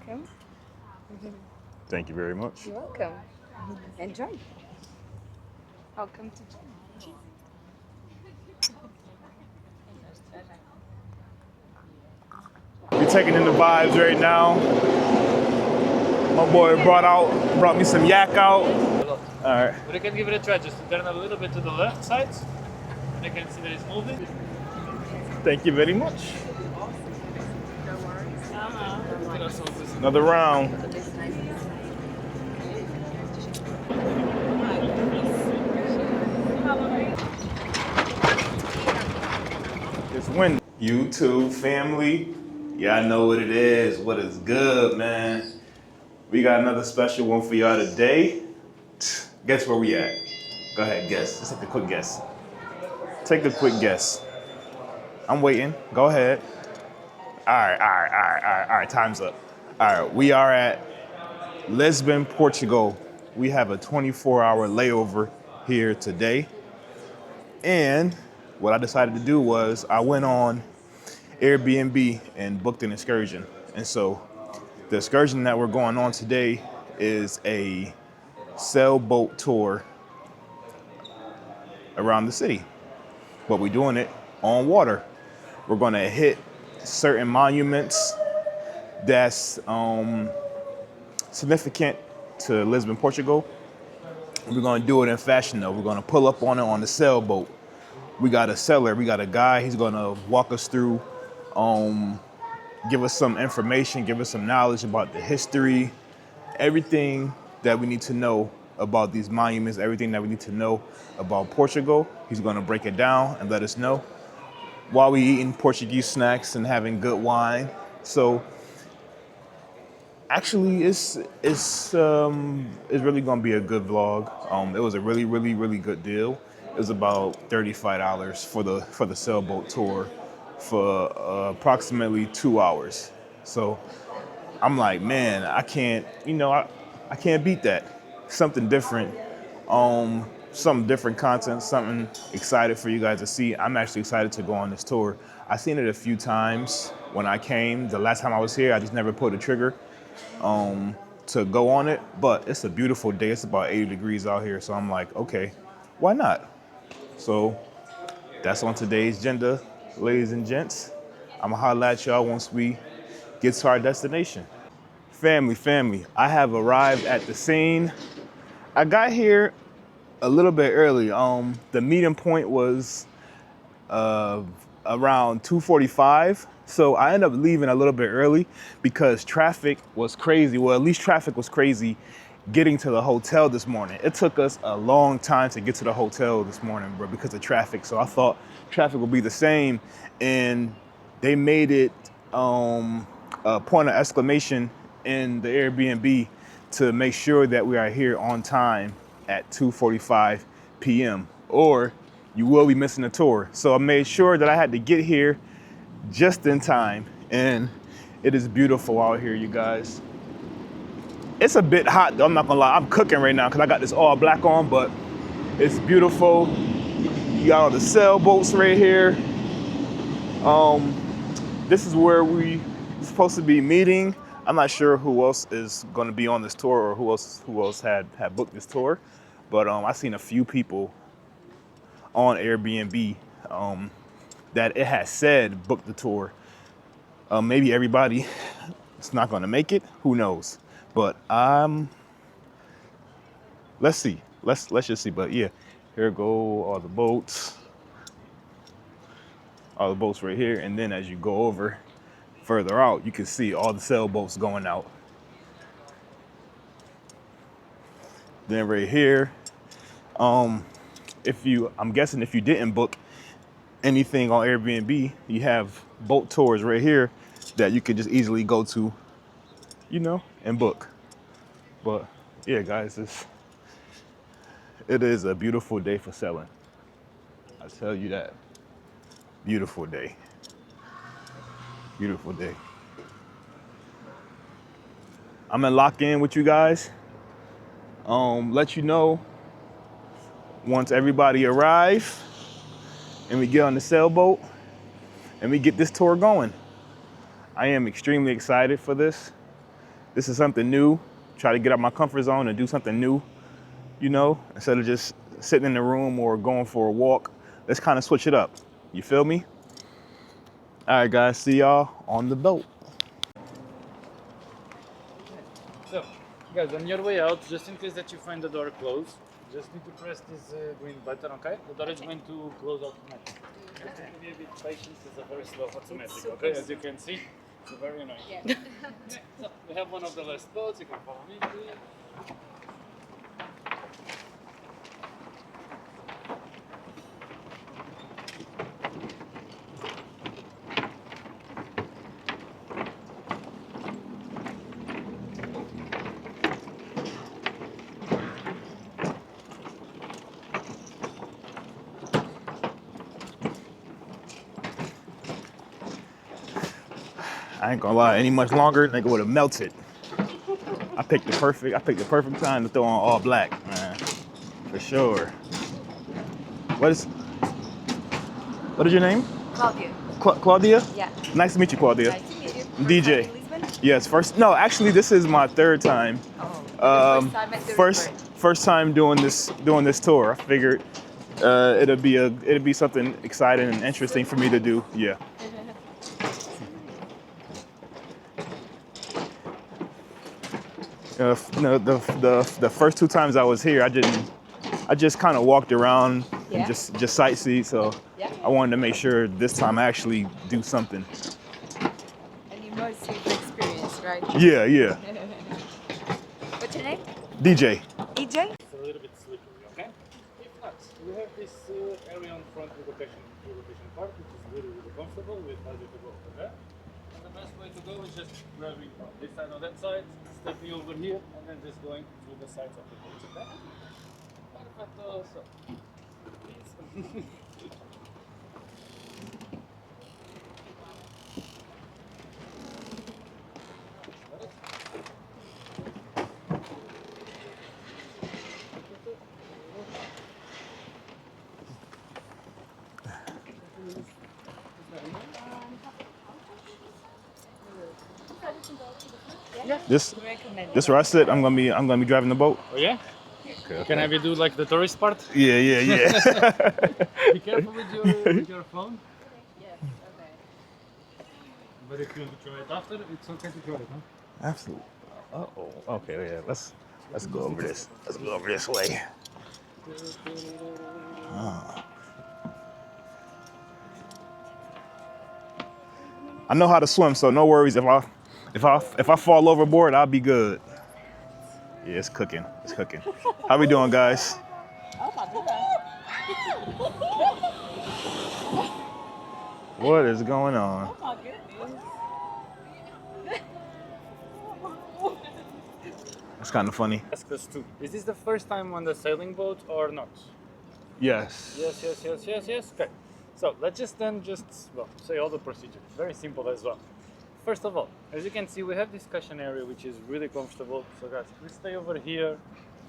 welcome. Thank you very much. You're welcome. Enjoy. Welcome to China. We're taking in the vibes right now. My boy brought me some yak out. All right. But I can give it a try, just to turn a little bit to the left side. And I can see that it's moving. Thank you very much. Another round. It's windy. YouTube family, y'all know what it is. What is good, man? We got another special one for y'all today. Guess where we at? Go ahead, guess. Just take a quick guess. Take a quick guess. I'm waiting. Go ahead. All right. Time's up. All right, we are at Lisbon, Portugal. We have a 24-hour layover here today. And what I decided to do was I went on Airbnb and booked an excursion. And so the excursion that we're going on today is a sailboat tour around the city, but we're doing it on water. We're going to hit certain monuments that's significant to Lisbon, Portugal. We're going to do it in fashion though. We're going to pull up on it on the sailboat. We got a sailor, we got a guy. He's going to walk us through, give us some information, give us some knowledge about the history, everything that we need to know about these monuments, everything that we need to know about Portugal. He's going to break it down and let us know while we eating Portuguese snacks and having good wine. So actually it's really going to be a good vlog. It was a really good deal. It was about $35 for the sailboat tour for approximately 2 hours. So I'm like, man, I can't beat that. Something different, some different content, something excited for you guys to see. I'm actually excited to go on this tour. I've seen it a few times when I came. The last time I was here, I just never pulled the trigger to go on it, but it's a beautiful day. It's about 80 degrees out here. So I'm like, okay, why not? So that's on today's agenda, ladies and gents. I'm gonna holler at y'all once we get to our destination. Family, I have arrived at the scene. I got here a little bit early. The meeting point was around 2:45. So I ended up leaving a little bit early because traffic was crazy. Well, at least traffic was crazy getting to the hotel this morning. It took us a long time to get to the hotel this morning, bro, because of traffic. So I thought traffic would be the same. And they made it a point of exclamation in the Airbnb to make sure that we are here on time at 2:45 p.m. or you will be missing the tour. So I made sure that I had to get here just in time, and it is beautiful out here, you guys. It's a bit hot though, I'm not gonna lie. I'm cooking right now because I got this all black on, but it's beautiful. You got all the sailboats right here. This is where we supposed to be meeting. I'm not sure who else is going to be on this tour or who else had booked this tour, but I seen a few people on Airbnb that it has said book the tour. Maybe everybody is not going to make it. Who knows? But let's see. Let's just see. But yeah, here go all the boats. All the boats right here, and then as you go over further out, you can see all the sailboats going out. Then right here, I'm guessing if you didn't book anything on Airbnb, you have boat tours right here that you can just easily go to, and book. But yeah, guys, it is a beautiful day for sailing. I tell you that. Beautiful day. Beautiful day. I'm gonna lock in with you guys. Let you know once everybody arrive and we get on the sailboat and we get this tour going. I am extremely excited for this. This is something new. Try to get out my comfort zone and do something new, you know, instead of just sitting in the room or going for a walk. Let's kind of switch it up. You feel me? All right, guys, see y'all on the boat. So, guys, on your way out, just in case that you find the door closed, just need to press this green button, okay? The door is going to close automatically. You have to be a bit patient, it's a very slow automatic, okay? As you can see, it's very annoying. Yeah. So, we have one of the last boats, you can follow me, please. I ain't gonna lie, any much longer, nigga would have melted. I picked the perfect time to throw on all black, man. For sure. What is your name? Claudia. Claudia? Yeah. Nice to meet you, Claudia. Nice to meet you. DJ. First time in Lisbon? Yes, no, actually this is my third time. Oh, first time at the First time doing this tour. I figured it'd be something exciting and interesting for me to do. Yeah. No, the first two times I was here, I just kind of walked around and just sightseed. So I wanted to make sure this time I actually do something. An immersive experience, right? Yeah, yeah. What's your name? DJ. EJ? It's a little bit slippery, okay? If not, we have this area on front relocation part, which is really, really comfortable with budget to go over there. And the best way to go is just grabbing from this side or that side, stepping over here, and then just going through the sides of the boat, okay? Perfecto, so please. This where I sit. I'm gonna be driving the boat. Oh yeah? Okay. Can I have you do like the tourist part? Yeah. Be careful with your phone. Yes, okay. But if you want to try it after, it's okay to try it, huh? Absolutely. Oh. Okay. Yeah. Let's go over this. Let's go over this way. I know how to swim, so no worries. If I fall overboard, I'll be good. Yeah, it's cooking. It's cooking. How we doing, guys? Oh my goodness. What is going on? Oh my goodness. It's kind of funny. Ask us too. Is this the first time on the sailing boat or not? Yes. Yes. Okay. So let's just say all the procedure. Very simple as well. First of all, as you can see, we have this cushion area which is really comfortable. So guys, please stay over here,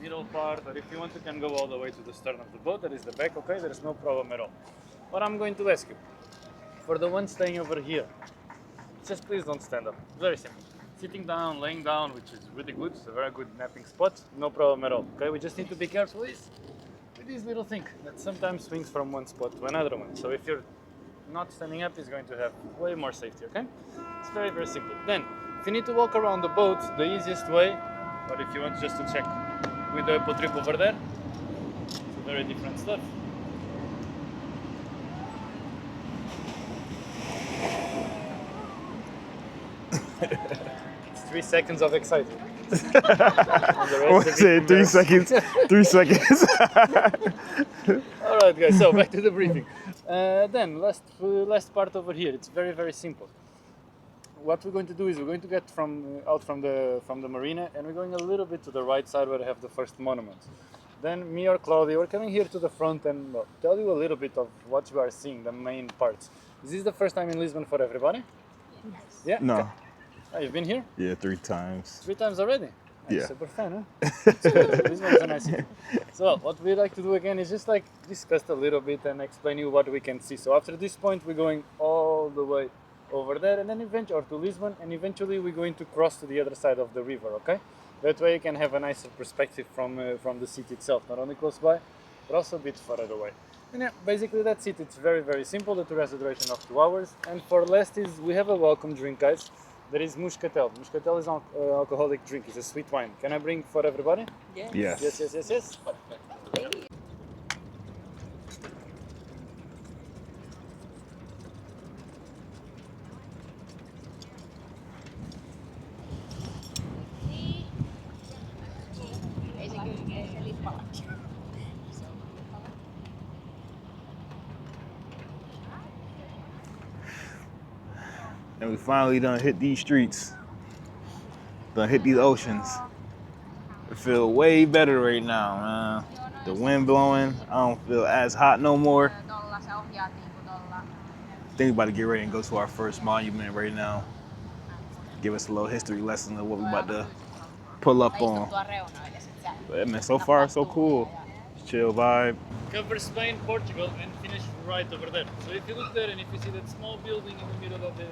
middle part, or if you want, you can go all the way to the stern of the boat. That is the back. Okay, there is no problem at all. What I'm going to ask you, for the one staying over here, just please don't stand up. Very simple. Sitting down, laying down, which is really good. It's a very good napping spot. No problem at all. Okay, we just need to be careful with this little thing that sometimes swings from one spot to another one. So if you're not standing up, it's going to have way more safety. Okay, it's very, very simple. Then, if you need to walk around the boat, the easiest way, or if you want just to check with the trip over there, it's a very different stuff. It's 3 seconds of excitement. What's it? 3 seconds. 3 seconds. All right, guys. So back to the briefing. Then last part over here. It's very, very simple. What we're going to do is we're going to get out from the marina, and we're going a little bit to the right side where we have the first monument. Then me or Claudia, we're coming here to the front and tell you a little bit of what you are seeing, the main parts. Is this the first time in Lisbon for everybody? Yes. Yeah. No. Okay. Oh, you've been here? Yeah, 3 times. 3 times already? Yeah. I'm super fan, huh? Lisbon is a nice city. So what we like to do again is just like discuss a little bit and explain you what we can see. So after this point, we're going all the way over there, and then eventually, or to Lisbon, and eventually we're going to cross to the other side of the river. Okay, that way you can have a nicer perspective from the city itself, not only close by, but also a bit further away. And yeah, basically that's it. It's very, very simple. The tour has a duration of 2 hours. And for last is we have a welcome drink, guys. There is muscatel. Muscatel is an alcoholic drink. It's a sweet wine. Can I bring for everybody? Yes. Yes. Yes, yes, yes, yes. And we finally done hit these streets. Done hit these oceans. I feel way better right now, man. The wind blowing. I don't feel as hot no more. I think we about to get ready and go to our first monument right now. Give us a little history lesson of what we about to pull up on. But yeah, man, so far so cool. Chill vibe. Cover Spain, Portugal, and finish right over there. So if you look there and if you see that small building in the middle of the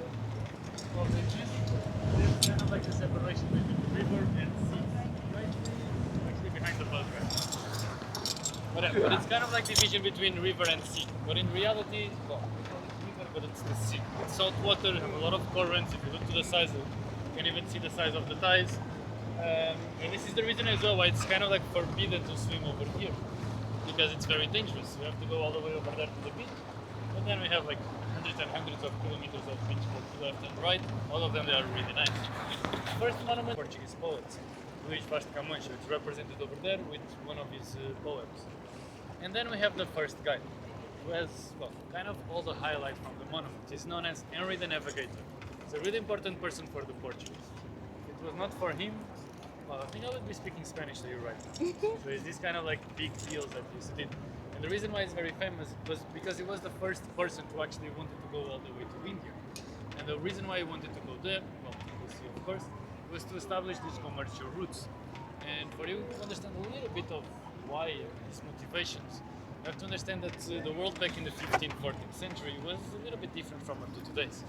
there's kind of like the separation between the river and sea. Right? Actually behind the bus right now. But it's kind of like division between river and sea. But in reality, well, we call it river, but it's the sea. It's salt water and a lot of currents. If you look to the size, you can even see the size of the tides. And this is the reason as well why it's kind of like forbidden to swim over here. Because it's very dangerous. You have to go all the way over there to the beach. But then we have like hundreds and hundreds of kilometers of beach both to left and right. All of them, they are really nice. First monument, Portuguese poet, Luís Vaz de Camões. It's represented over there with one of his poems. And then we have the first guy, who has, well, kind of all the highlight from the monument. He's known as Henry the Navigator. He's a really important person for the Portuguese. If it was not for him, well, I think I would be speaking Spanish to you right now. So it's this kind of like big deals that he did. And the reason why he's very famous was because he was the first person to actually wanted to go all the way to India. And the reason why he wanted to go there, well, we'll see of course, was to establish these commercial routes. And for you to understand a little bit of why his motivations, you have to understand that the world back in the 15th, 14th century was a little bit different from up to today's.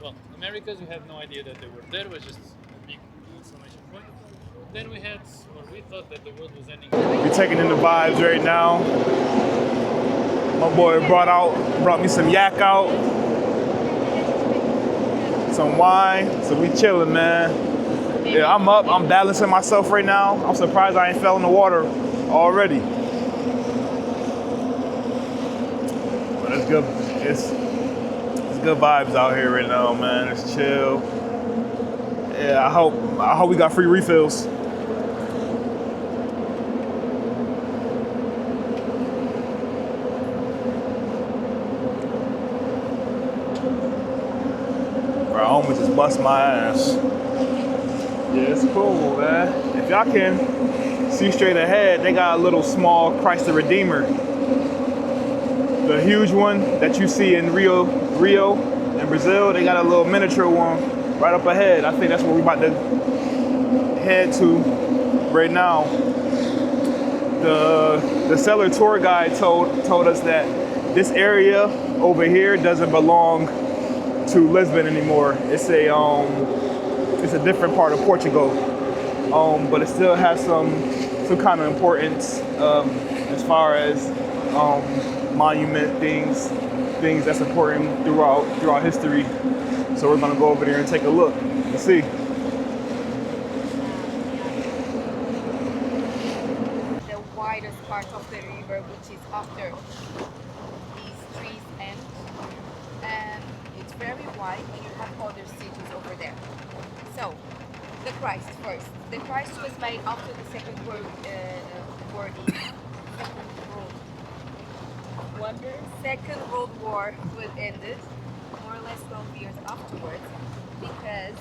Well, Americas, we had no idea that they were there, it was just a big exclamation point. Then we had, or we thought that the world was ending. We're taking in the vibes right now. My boy brought me some yak out, some wine, so we chilling, man. Yeah, I'm up, I'm balancing myself right now. I'm surprised I ain't fell in the water already. But it's good, it's good vibes out here right now, man. It's chill. Yeah, I hope we got free refills. Bro, I almost just bust my ass. Yeah, it's cool, man. If y'all can see straight ahead, they got a little small Christ the Redeemer. The huge one that you see in Rio in Brazil, they got a little miniature one right up ahead. I think that's where we're about to head to right now. The seller tour guide told us that this area over here doesn't belong to Lisbon anymore. It's a different part of Portugal, but it still has some kind of importance as far as monument things that's important throughout history. So we're gonna go over there and take a look and see. The widest part of the river, which is after these trees end, and it's very wide, and you have other cities over there. So, the Christ first. The Christ was made after the Second World War was ended, more or less 12 years afterwards, because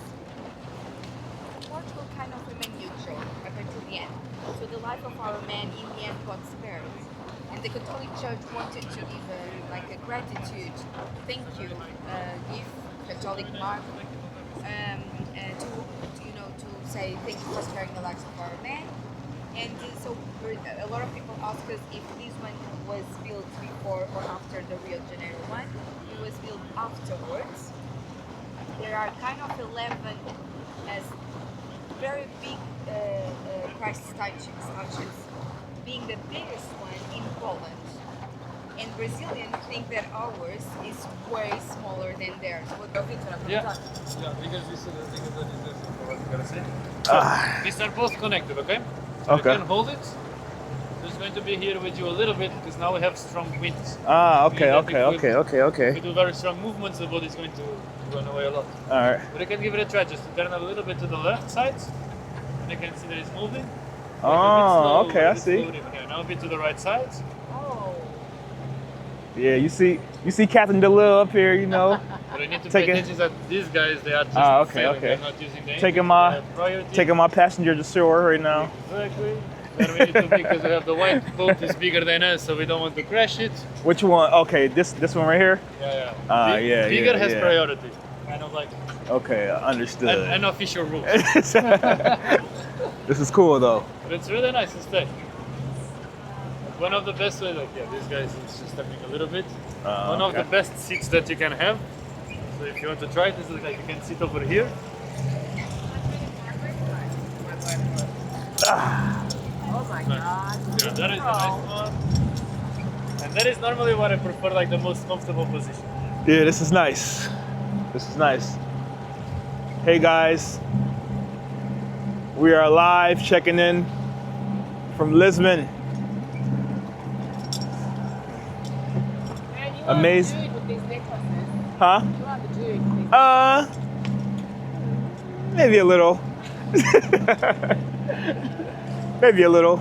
Portugal kind of remained neutral up until the end. So the life of our man in the end got spared. And the Catholic Church wanted to give like a gratitude, thank you, give Catholic mark to say thank you for sparing the lives of our man. And so a lot of people ask us if this one was built before or after the Rio de Janeiro one. It was built afterwards. there are kind of 11 as very big Christ statues, being the biggest one in Poland. And Brazilians think that ours is way smaller than theirs. Yeah, because this is the thing that is what I'm gonna say. Ah. These are both connected, okay? So Okay. you can hold it. So it's going to be here with you a little bit because now we have strong winds. Ah, okay, Meaning okay, that if we- okay, okay, If we okay. do very strong movements, the body is going to run away a lot. All right. But you can give it a try, just to turn a little bit to the left side. And you can see that it's moving. Oh, okay, I see. Okay, now a bit to the right side. Oh, Yeah, you see Captain DeLille up here, you know, But I need to Take pay it. attention that these guys, they are just Okay, failing. okay. They're not using the engine, Taking they my- have priority. taking my passenger to shore right now. Exactly. Then we need to because we have the white boat is bigger than us, so we don't want to crash it. Which one? Okay, this one right here. Yeah. Yeah, Bigger yeah, has yeah. priority. Kind of like Okay, understood. an official rule. This is cool though. But it's really nice to stay. One of the best ways, like these guys is just stepping a little bit. One of Okay. the best seats that you can have. So if you want to try it, this is like you can sit over here. Oh my god. Yeah, that is a nice one. And that is normally what I prefer, like the most comfortable position. Yeah, this is nice. This is nice. Hey guys, we are live checking in from Lisbon. Man, you Amazing. Do it with these necklaces. Huh? You have to do it with these Maybe a little. Maybe a little.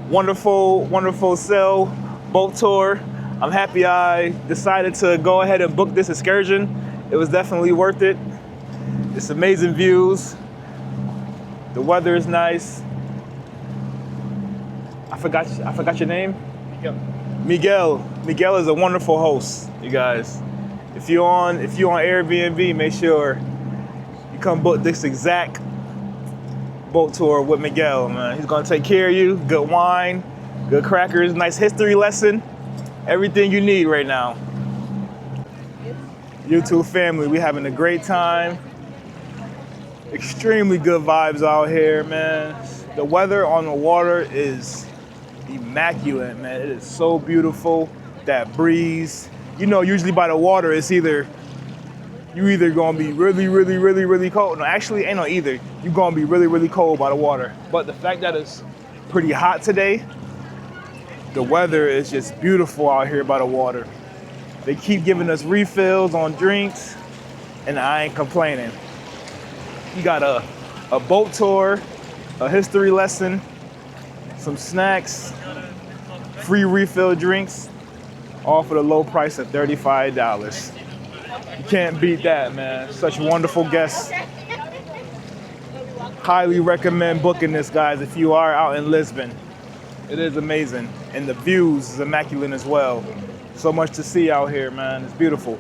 Wonderful sail boat tour. I'm happy I decided to go ahead and book this excursion. It was definitely worth it. It's amazing views. The weather is nice. I forgot your name? Miguel. Miguel is a wonderful host, you guys. If you're on Airbnb, make sure you come book this exact boat tour with Miguel, man. He's gonna take care of you. Good wine, good crackers, nice history lesson. Everything you need right now. YouTube family, we having a great time. Extremely good vibes out here, man. The weather on the water is immaculate, man. It is so beautiful. That breeze. You know, usually by the water, it's you either gonna be really cold. No, actually, ain't no either. You're gonna be really cold by the water. But the fact that it's pretty hot today, the weather is just beautiful out here by the water. They keep giving us refills on drinks, and I ain't complaining. You got a boat tour, a history lesson, some snacks, free refill drinks, all for the low price of $35. You can't beat that, man. Such wonderful guests. Highly recommend booking this, guys, if you are out in Lisbon. It is amazing. And the views is immaculate as well. So much to see out here, man. It's beautiful.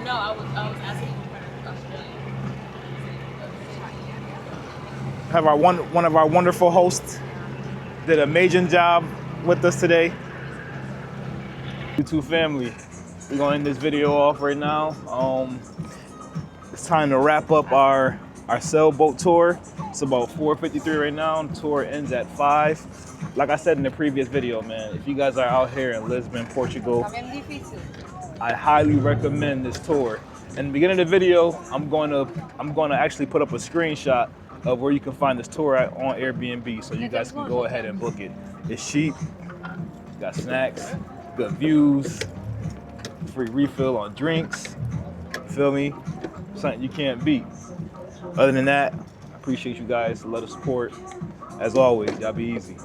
No, I was asking. Have one of our wonderful hosts did an amazing job with us today. YouTube family, we're gonna end this video off right now. It's time to wrap up our sailboat tour. It's about 4:53 right now. The tour ends at 5. Like I said in the previous video, man, if you guys are out here in Lisbon, Portugal, I highly recommend this tour. In the beginning of the video, I'm going to actually put up a screenshot of where you can find this tour at on Airbnb, so you guys can go ahead and book it. It's cheap, got snacks, good views, free refill on drinks. Feel me? Something you can't beat. Other than that, I appreciate you guys. Let us support. As always, y'all be easy.